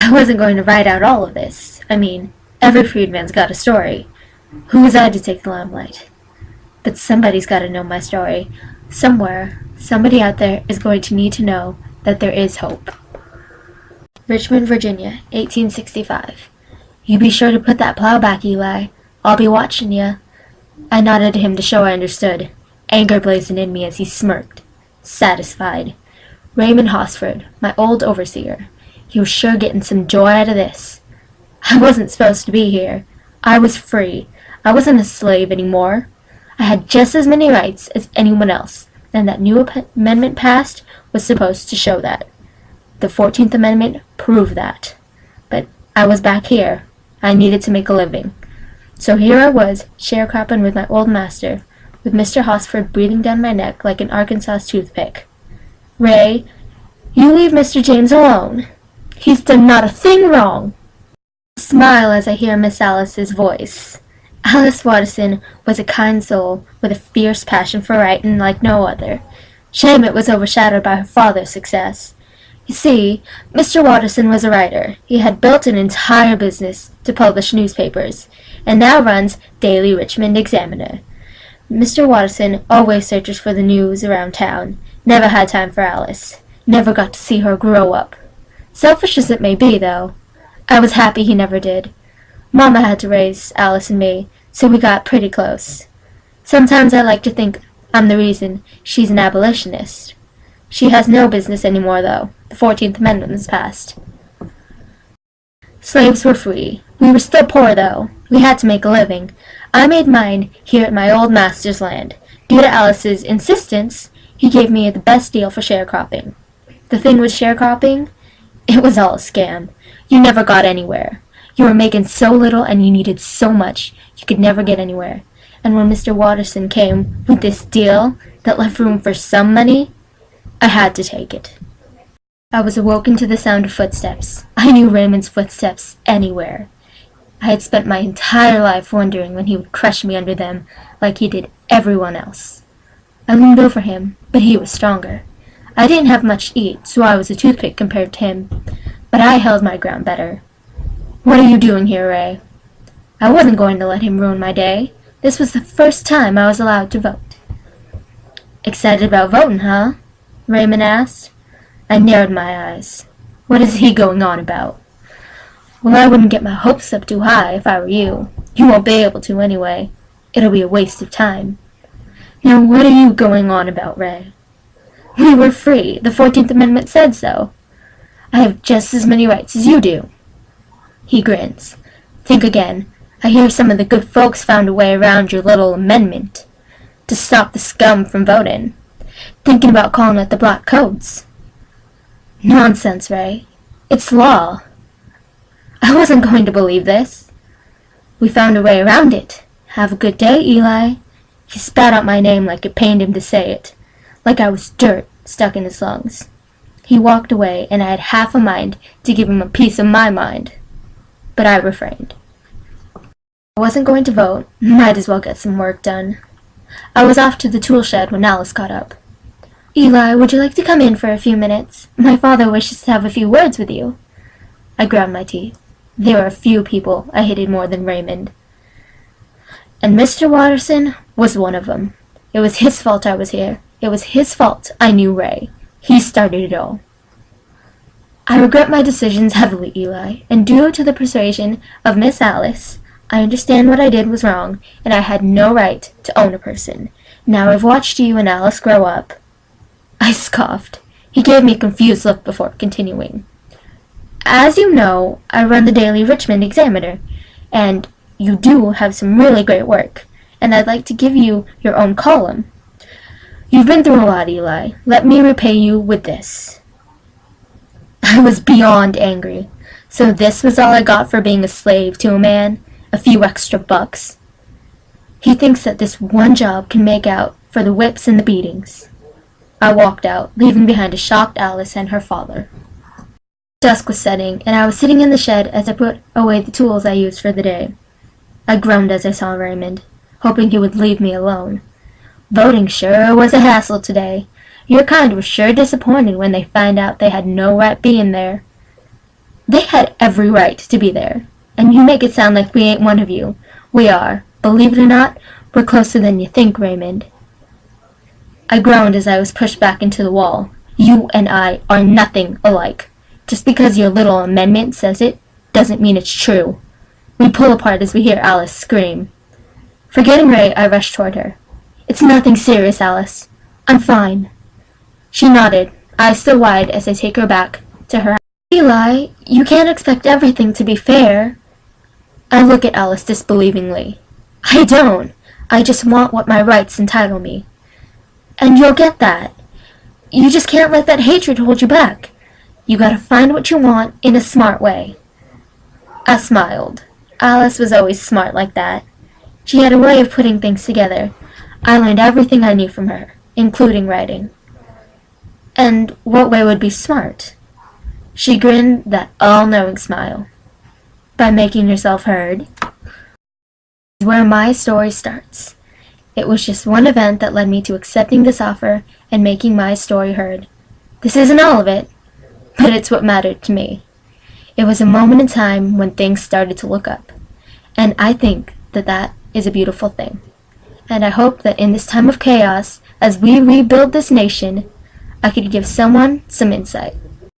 I wasn't going to write out all of this. I mean, every freedman's got a story. Who was I to take the limelight? But somebody's got to know my story. Somewhere, somebody out there is going to need to know that there is hope. Richmond, Virginia, 1865. You be sure to put that plow back, Eli. I'll be watching ya. I nodded to him to show I understood, anger blazing in me as he smirked, satisfied. Raymond Hosford, my old overseer. He was sure getting some joy out of this. I wasn't supposed to be here. I was free. I wasn't a slave anymore. I had just as many rights as anyone else, and that new amendment passed was supposed to show that. The 14th Amendment proved that. But I was back here. I needed to make a living. So here I was, sharecropping with my old master, with Mr. Hosford breathing down my neck like an Arkansas toothpick. Ray, you leave Mr. James alone. He's done not a thing wrong. I smile as I hear Miss Alice's voice. Alice Watterson was a kind soul with a fierce passion for writing like no other. Shame it was overshadowed by her father's success. You see, Mr. Watterson was a writer. He had built an entire business to publish newspapers, and now runs Daily Richmond Examiner. Mr. Watterson always searches for the news around town. Never had time for Alice. Never got to see her grow up. Selfish as it may be, though, I was happy he never did. Mama had to raise Alice and me, so we got pretty close. Sometimes I like to think I'm the reason she's an abolitionist. She has no business anymore, though. The 14th Amendment was passed. Slaves were free. We were still poor, though. We had to make a living. I made mine here at my old master's land. Due to Alice's insistence, he gave me the best deal for sharecropping. The thing with sharecropping, it was all a scam. You never got anywhere. You were making so little and you needed so much, you could never get anywhere. And when Mr. Watterson came with this deal that left room for some money, I had to take it. I was awoken to the sound of footsteps. I knew Raymond's footsteps anywhere. I had spent my entire life wondering when he would crush me under them like he did everyone else. I leaned over him, but he was stronger. I didn't have much to eat, so I was a toothpick compared to him, but I held my ground better. What are you doing here, Ray? I wasn't going to let him ruin my day. This was the first time I was allowed to vote. Excited about voting, huh? Raymond asked. I narrowed my eyes. What is he going on about? Well, I wouldn't get my hopes up too high if I were you. You won't be able to anyway. It'll be a waste of time. Now what are you going on about, Ray? We were free. The 14th Amendment said so. I have just as many rights as you do. He grins. Think again. I hear some of the good folks found a way around your little amendment to stop the scum from voting. Thinking about calling it the Black Codes. Nonsense, Ray. It's law. I wasn't going to believe this. We found a way around it. Have a good day, Eli. He spat out my name like it pained him to say it, like I was dirt stuck in his lungs. He walked away, and I had half a mind to give him a piece of my mind. But I refrained. I wasn't going to vote. Might as well get some work done. I was off to the tool shed when Alice got up. Eli, would you like to come in for a few minutes? My father wishes to have a few words with you. I ground my teeth. There were a few people I hated more than Raymond. And Mr. Watterson was one of them. It was his fault I was here. It was his fault I knew Ray. He started it all. I regret my decisions heavily, Eli, and due to the persuasion of Miss Alice, I understand what I did was wrong, and I had no right to own a person. Now I've watched you and Alice grow up. I scoffed. He gave me a confused look before continuing. As you know, I run the Daily Richmond Examiner, and you do have some really great work, and I'd like to give you your own column. You've been through a lot, Eli. Let me repay you with this. I was beyond angry. So this was all I got for being a slave to a man? A few extra bucks? He thinks that this one job can make out for the whips and the beatings. I walked out, leaving behind a shocked Alice and her father. Dusk was setting, and I was sitting in the shed as I put away the tools I used for the day. I groaned as I saw Raymond, hoping he would leave me alone. Voting sure was a hassle today. Your kind were sure disappointed when they found out they had no right being there. They had every right to be there, and you make it sound like we ain't one of you. We are. Believe it or not, we're closer than you think, Raymond. I groaned as I was pushed back into the wall. You and I are nothing alike. Just because your little amendment says it, doesn't mean it's true. We pull apart as we hear Alice scream. Forgetting Ray, I rushed toward her. It's nothing serious, Alice. I'm fine. She nodded, eyes still wide as I take her back to her house. Eli, you can't expect everything to be fair. I look at Alice disbelievingly. I don't. I just want what my rights entitle me. And you'll get that. You just can't let that hatred hold you back. You gotta find what you want in a smart way. I smiled. Alice was always smart like that. She had a way of putting things together. I learned everything I knew from her, including writing. And what way would be smart? She grinned that all-knowing smile. By making yourself heard. Where my story starts. It was just one event that led me to accepting this offer and making my story heard. This isn't all of it, but it's what mattered to me. It was a moment in time when things started to look up, and I think that that is a beautiful thing. And I hope that in this time of chaos, as we rebuild this nation, I could give someone some insight.